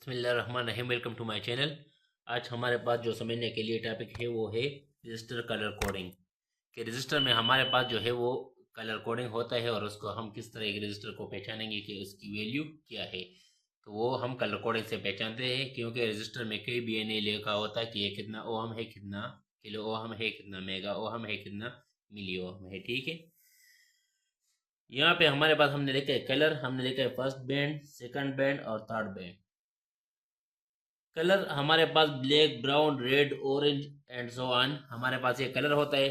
बिस्मिल्लाहिर्रहमानिर्रहीम। Welcome to my channel. आज हमारे पास जो समझने के लिए टॉपिक है वो है रजिस्टर कलर कोडिंग। कि रजिस्टर में हमारे पास जो है वो कलर कोडिंग होता है और उसको हम किस तरह एक रजिस्टर को पहचानेंगे कि उसकी वैल्यू क्या है। तो वो हम कलर कोडिंग से पहचानते हैं, क्योंकि रजिस्टर में कहीं भी ये नहीं लिखा होता कि ये कितना ओहम है, कितना किलो ओहम है, कितना मेगा ओहम है, कितना मिली ओहम है। ठीक है, यहाँ पे हमारे पास हमने लिखा है कलर, हमने लिखा है फर्स्ट बैंड, सेकंड बैंड और थर्ड बैंड। कलर हमारे पास black, brown, red, orange and so on, हमारे पास ये कलर होता है।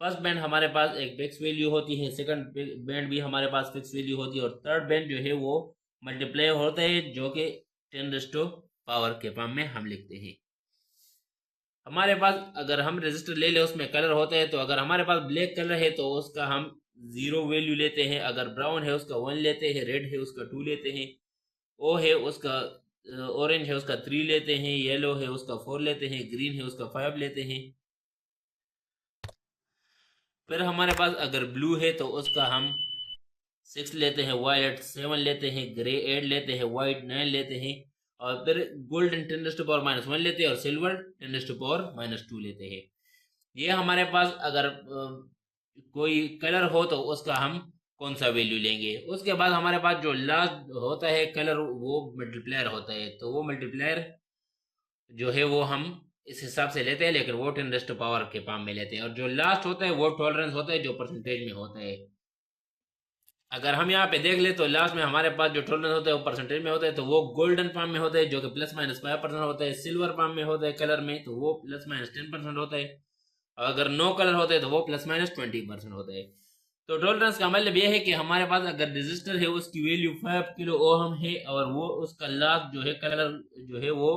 फर्स्ट बैंड हमारे पास एक फिक्स वैल्यू होती है, सेकंड बैंड भी हमारे पास फिक्स वैल्यू होती है और थर्ड बैंड जो है वो मल्टीप्लाई होता है, जो कि 10 पावर के फॉर्म में हम लिखते हैं। हमारे पास अगर हम रजिस्टर ले ले उसमें कलर होता है, तो अगर हमारे पास ब्लैक कलर है तो उसका हम 0 वैल्यू लेते हैं, अगर ब्राउन है उसका 1 लेते हैं, रेड है उसका 2 लेते हैं, ओ है उसका ऑरेंज है उसका 3 लेते हैं, येलो है उसका 4 लेते हैं, ग्रीन है उसका 5 लेते हैं। फिर हमारे पास अगर ब्लू है तो उसका हम 6 लेते हैं, वायलेट 7 लेते हैं, ग्रे 8 लेते हैं, व्हाइट 9 लेते हैं और फिर गोल्डन 10⁻⁻1 लेते हैं और सिल्वर 10⁻⁻2 लेते हैं। ये हमारे पास अगर कोई कलर हो तो उसका हम कौन सा वैल्यू लेंगे। उसके बाद हमारे पास जो लास्ट होता है कलर, वो मल्टीप्लायर होता है, तो वो मल्टीप्लायर जो है वो हम इस हिसाब से लेते हैं, लेकिन वो 10⁻⁻ के फॉर्म में लेते हैं। और जो लास्ट होता है वो टॉलरेंस होता है, जो परसेंटेज में होता है। अगर हम यहाँ पे देख ले तो लास्ट में हमारे पास जो टॉलरेंस होता है वो परसेंटेज में होता है, तो वो गोल्डन फॉर्म में होता है, जो कि ±5% होता है। सिल्वर फॉर्म में होता है कलर में, तो वो ±10% होता है। अगर नो कलर होते हैं तो वो ±20% होता है। तो टॉलरेंस का मतलब यह है कि हमारे पास अगर रजिस्टर है उसकी वैल्यू 5 किलो ओहम है और वो उसका लास्ट जो है कलर जो है वो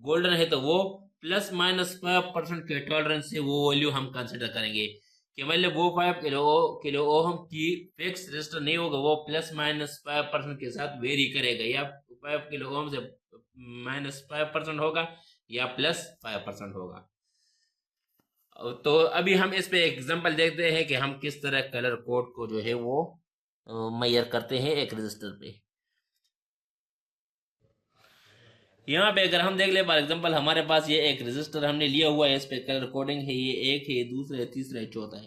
गोल्डन है, तो वो ±5% के टॉलरेंस से वो वैल्यू हम कंसिडर करेंगे। कि मतलब वो 5 किलो ओहम की फिक्स रजिस्टर नहीं होगा, वो ±5% के साथ वेरी करेगा, या 5 किलो ओहम से -5% होगा या +5% होगा। तो अभी हम इस पे एग्जांपल देखते हैं कि हम किस तरह कलर कोड को जो है वो मेजर करते हैं एक रजिस्टर पे। यहाँ पे अगर हम देख ले फॉर एग्जांपल, हमारे पास ये एक रजिस्टर हमने लिया हुआ है, इस पे कलर कोडिंग है, ये एक है, दूसरा है, तीसरा है, चौथा है।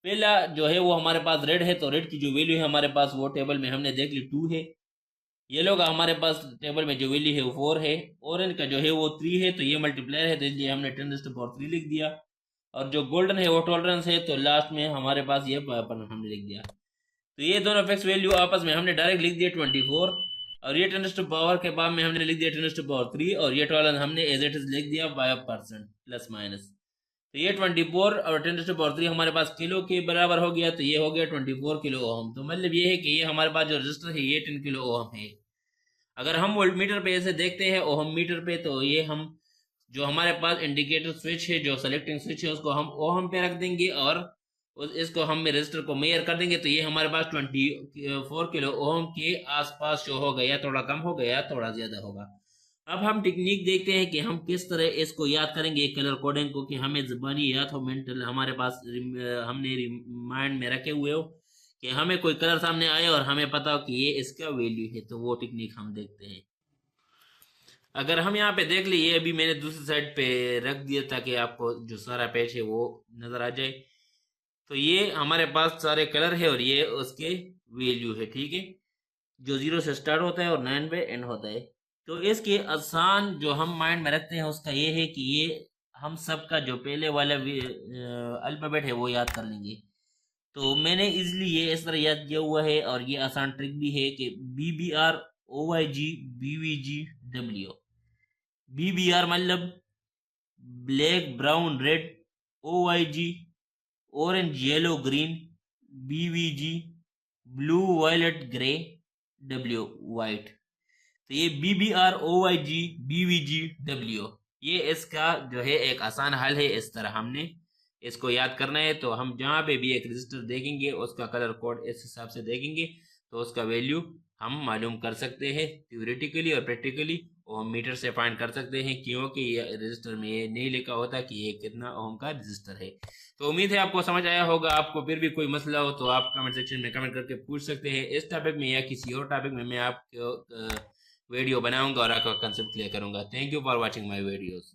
पहला जो है वो हमारे पास रेड है, तो रेड की जो वैल्यू है हमारे पास वो टेबल में हमने देख ली 2 है। येलो का हमारे पास टेबल में जो वैल्यू है वो 4 है। ऑरेंज का जो है वो 3 है, तो ये मल्टीप्लायर है, तो इसलिए हमने 10⁻³ लिख दिया। और जो गोल्डन है वो टॉलरेंस है, तो लास्ट में हमारे पास ये हमने लिख दिया। तो ये दोनों फिक्स वैल्यू आपस में हमने डायरेक्ट लिख दिया 24, और ये 10 के बाद में हमने लिख दिया 10⁻³ और ये टॉलरेंस हमने एज इट इज लिख दिया 5% प्लस माइनस। तो ये 24 और 10⁻³ हमारे पास किलो के बराबर हो गया, तो ये हो गया 24 किलो ओहम। तो मतलब ये है कि ये हमारे पास जो रजिस्टर है ये 10 किलो ओहम है। अगर हम वोल्ट मीटर पे ऐसे देखते हैं ओहम मीटर पे, तो ये हम जो हमारे पास इंडिकेटर स्विच है, जो सेलेक्टिंग स्विच है, उसको हम ओहम पे रख देंगे और इसको हम रजिस्टर को मेजर कर देंगे, तो ये हमारे पास 24 किलो ओहम के आसपास शो होगा, या थोड़ा कम हो गया, थोड़ा ज्यादा होगा। अब हम टेक्निक देखते हैं कि हम किस तरह इसको याद करेंगे कलर कोडिंग को, कि हमें जुबानी याद हो, मेंटल हमारे पास हमने माइंड में रखे हुए हो, कि हमें कोई कलर सामने आए और हमें पता हो कि ये इसका वैल्यू है, तो वो टेक्निक हम देखते हैं। अगर हम यहाँ पे देख लिए, अभी मैंने दूसरी साइड पे रख दिया ताकि आपको जो सारा पेज है वो नजर आ जाए। तो ये हमारे पास सारे कलर है और ये उसके वैल्यू है। ठीक है, जो 0 से स्टार्ट होता है और 9 पे एंड होता है। तो इसके आसान जो हम माइंड में रखते हैं उसका ये है कि ये हम सबका जो पहले वाला अल्फाबेट है वो याद कर लेंगे। तो मैंने इजली ये इस तरह याद किया हुआ है, और ये आसान ट्रिक भी है कि BBR OYG BVG W। BBR मतलब black, brown, red, OYG orange, yellow, green, BVG blue, violet, grey, W white. तो ये BBR OYG BVG W, ये इसका जो है एक आसान हल है। इस तरह हमने इसको याद करना है। तो हम जहाँ पे भी एक रजिस्टर देखेंगे उसका कलर कोड इस हिसाब से देखेंगे, तो उसका वैल्यू हम मालूम कर सकते हैं थ्योरेटिकली और प्रैक्टिकली। ओम मीटर से फाइंड कर सकते हैं, क्योंकि ये रजिस्टर में ये नहीं लिखा होता कि ये कितना ओम का रजिस्टर है। तो उम्मीद है आपको समझ आया होगा। आपको फिर भी कोई मसला हो तो आप कमेंट सेक्शन में कमेंट करके पूछ सकते हैं। इस टॉपिक में या किसी और टॉपिक में मैं आपको वीडियो बनाऊंगा और आपका कंसेप्ट क्लियर करूंगा। Thank you for watching my videos.